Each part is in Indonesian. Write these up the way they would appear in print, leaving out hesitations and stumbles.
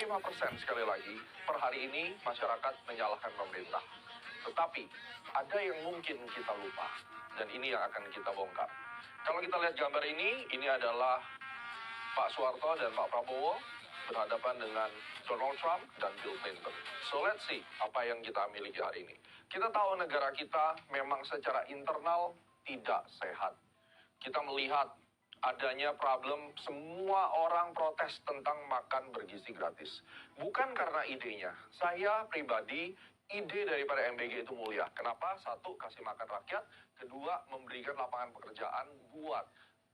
95% sekali lagi, per hari ini masyarakat menyalahkan pemerintah. Tetapi, ada yang mungkin kita lupa, dan ini yang akan kita bongkar. Kalau kita lihat gambar ini adalah Pak Soeharto dan Pak Prabowo berhadapan dengan Donald Trump dan Bill Clinton. So let's see apa yang kita miliki hari ini. Kita tahu negara kita memang secara internal tidak sehat. Kita melihat adanya problem semua orang protes tentang makan bergizi gratis. Bukan karena idenya. Saya pribadi, ide daripada MBG itu mulia. Kenapa? Satu, kasih makan rakyat. Kedua, memberikan lapangan pekerjaan buat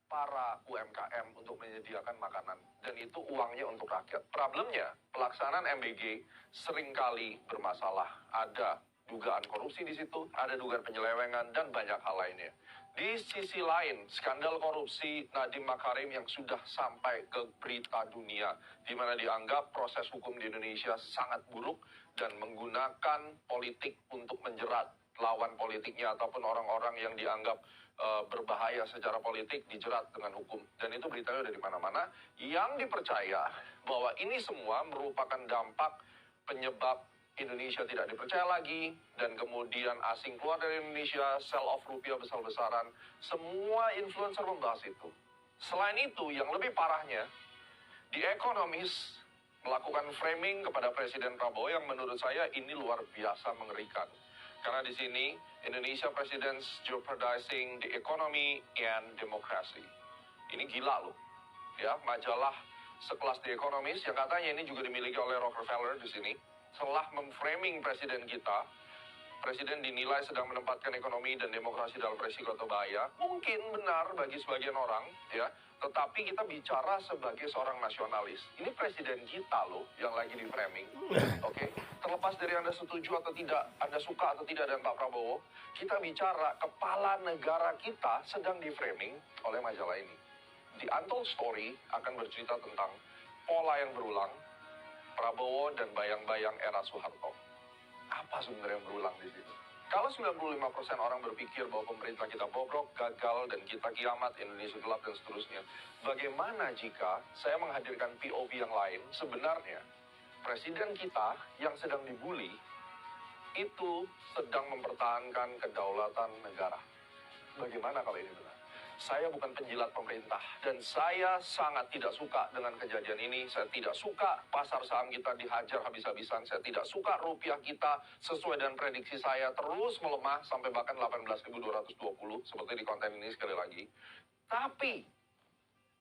para UMKM untuk menyediakan makanan. Dan itu uangnya untuk rakyat. Problemnya, pelaksanaan MBG seringkali bermasalah. Ada dugaan korupsi di situ, ada dugaan penyelewengan, dan banyak hal lainnya. Di sisi lain, skandal korupsi Nadiem Makarim yang sudah sampai ke berita dunia, di mana dianggap proses hukum di Indonesia sangat buruk dan menggunakan politik untuk menjerat lawan politiknya ataupun orang-orang yang dianggap berbahaya secara politik dijerat dengan hukum. Dan itu beritanya dari mana-mana yang dipercaya bahwa ini semua merupakan dampak penyebab Indonesia tidak dipercaya lagi, dan kemudian asing keluar dari Indonesia, sell off rupiah besar-besaran. Semua influencer membahas itu. Selain itu, yang lebih parahnya, The Economist melakukan framing kepada Presiden Prabowo yang menurut saya ini luar biasa mengerikan. Karena di sini, Indonesia Presidents jeopardizing the economy and democracy. Ini gila loh. Ya, majalah sekelas The Economist yang katanya ini juga dimiliki oleh Rockefeller di sini, telah memframing presiden kita. Presiden dinilai sedang menempatkan ekonomi dan demokrasi dalam resiko atau bahaya. Mungkin benar bagi sebagian orang, ya. Tetapi kita bicara sebagai seorang nasionalis. Ini presiden kita loh yang lagi di framing. Oke. Terlepas dari Anda setuju atau tidak, Anda suka atau tidak dengan Pak Prabowo, kita bicara kepala negara kita sedang di framing oleh majalah ini. The Untold Story akan bercerita tentang pola yang berulang, Prabowo dan bayang-bayang era Soeharto. Apa sebenarnya yang berulang di situ? Kalau 95% orang berpikir bahwa pemerintah kita bobrok, gagal, dan kita kiamat, Indonesia gelap, dan seterusnya. Bagaimana jika saya menghadirkan POV yang lain? Sebenarnya, presiden kita yang sedang dibully, itu sedang mempertahankan kedaulatan negara. Bagaimana kalau ini benar? Saya bukan penjilat pemerintah, dan saya sangat tidak suka dengan kejadian ini. Saya tidak suka pasar saham kita dihajar habis-habisan. Saya tidak suka rupiah kita sesuai dengan prediksi saya terus melemah sampai bahkan 18.220 seperti di konten ini sekali lagi. Tapi